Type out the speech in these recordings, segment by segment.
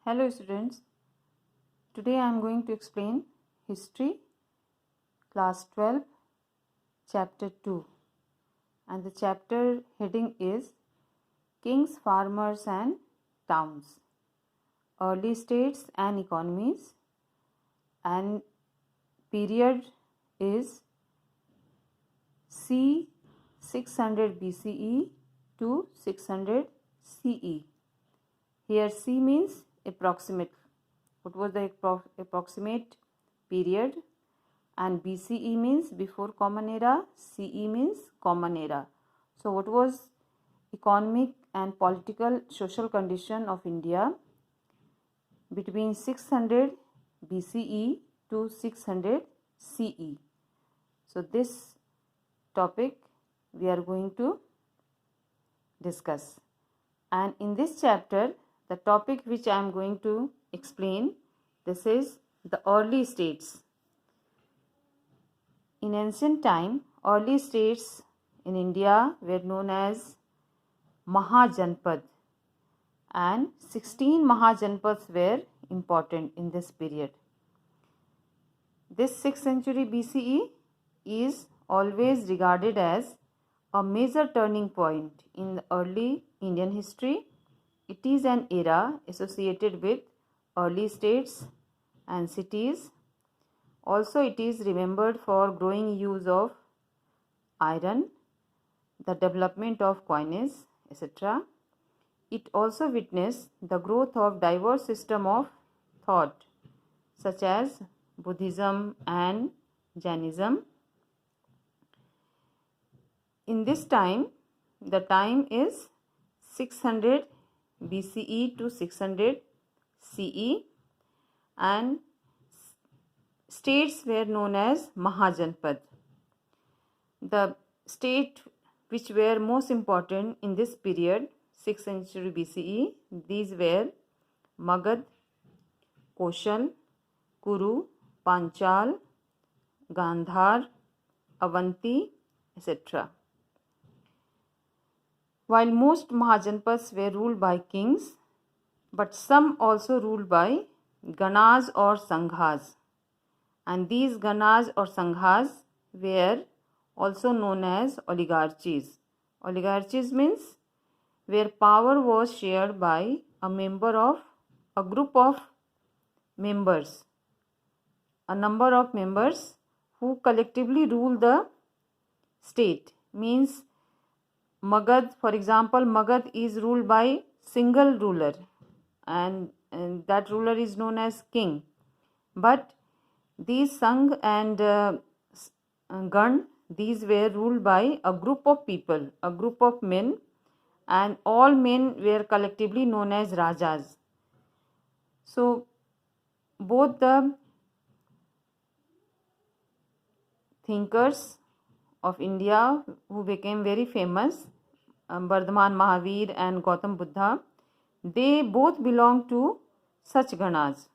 Hello students, today I am going to explain History, Class 12, Chapter 2, and the chapter heading is Kings, Farmers and Towns, Early States and Economies, and period is C 600 BCE to 600 CE. Here C means approximate. What was the approximate period? And BCE means before Common Era, CE means Common Era. So what was economic and political social condition of India between 600 BCE to 600 CE? So this topic we are going to discuss. And in this chapter, the topic which I am going to explain, this is the early states. In ancient time, early states in India were known as Mahajanpad, and 16 Mahajanpads were important in this period. This 6th century BCE is always regarded as a major turning point in the early Indian history. It is an era associated with early states and cities. Also, it is remembered for growing use of iron, the development of coinage, etc. It also witnessed the growth of diverse system of thought such as Buddhism and Jainism. In this time, the time is 600 BCE to 600 CE, and states were known as Mahajanpad. The state which were most important in this period, 6th century BCE, these were Magad, Koshal, Kuru, Panchal, Gandhar, Avanti, etc. While most Mahajanpads were ruled by kings, but some also ruled by Ganas or Sanghas. And these Ganas or Sanghas were also known as oligarchies. Oligarchies means where power was shared by a group of members, a number of members who collectively rule the state. Means Magad, for example, Magad is ruled by single ruler, and that ruler is known as king. But these Sangh and Gan, these were ruled by a group of people, a group of men, and all men were collectively known as Rajas. So both the thinkers of India who became very famous, Bardhaman Mahavir and Gautam Buddha, they both belong to such Ganas.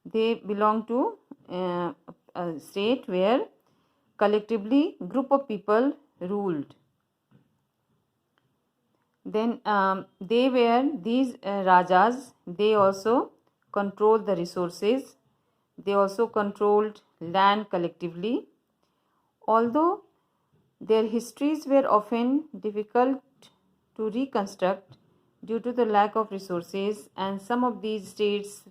They belong to a state where collectively group of people ruled. Then these Rajas, they also controlled the resources. They also controlled land collectively. Although their histories were often difficult to reconstruct due to the lack of resources, and some of these states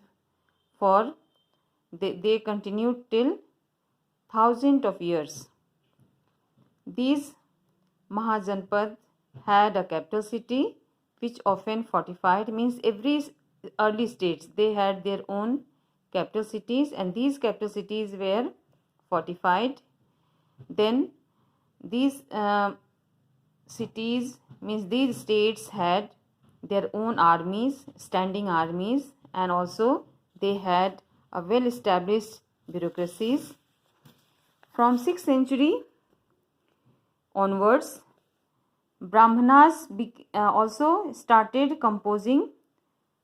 they continued till thousands of years. These Mahajanpad had a capital city which often fortified. Means every early states, they had their own capital cities, and these capital cities were fortified. Then these cities, means these states had their own armies, standing armies, and also they had a well established bureaucracies. From 6th century onwards, Brahmanas also started composing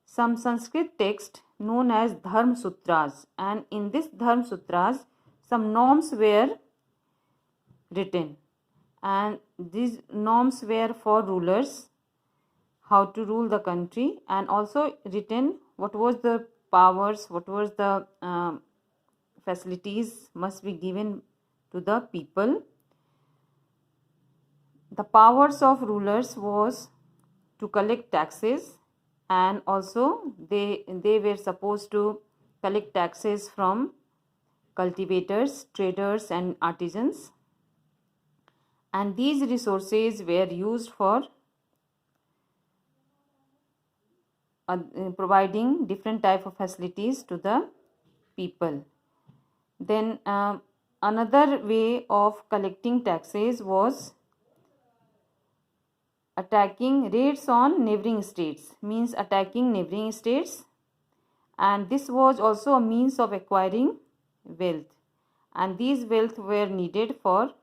some Sanskrit text known as Dharma Sutras, and in this Dharma Sutras some norms were written, and these norms were for rulers, how to rule the country, and also written what was the powers, what was the facilities must be given to the people. The powers of rulers was to collect taxes, and also they were supposed to collect taxes from cultivators, traders and artisans, and these resources were used for providing different type of facilities to the people. Then another way of collecting taxes was attacking raids on neighboring states, means attacking neighboring states, and this was also a means of acquiring wealth, and these wealth were needed for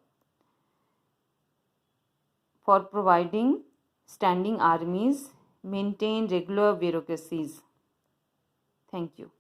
providing standing armies, maintain regular bureaucracies. Thank you.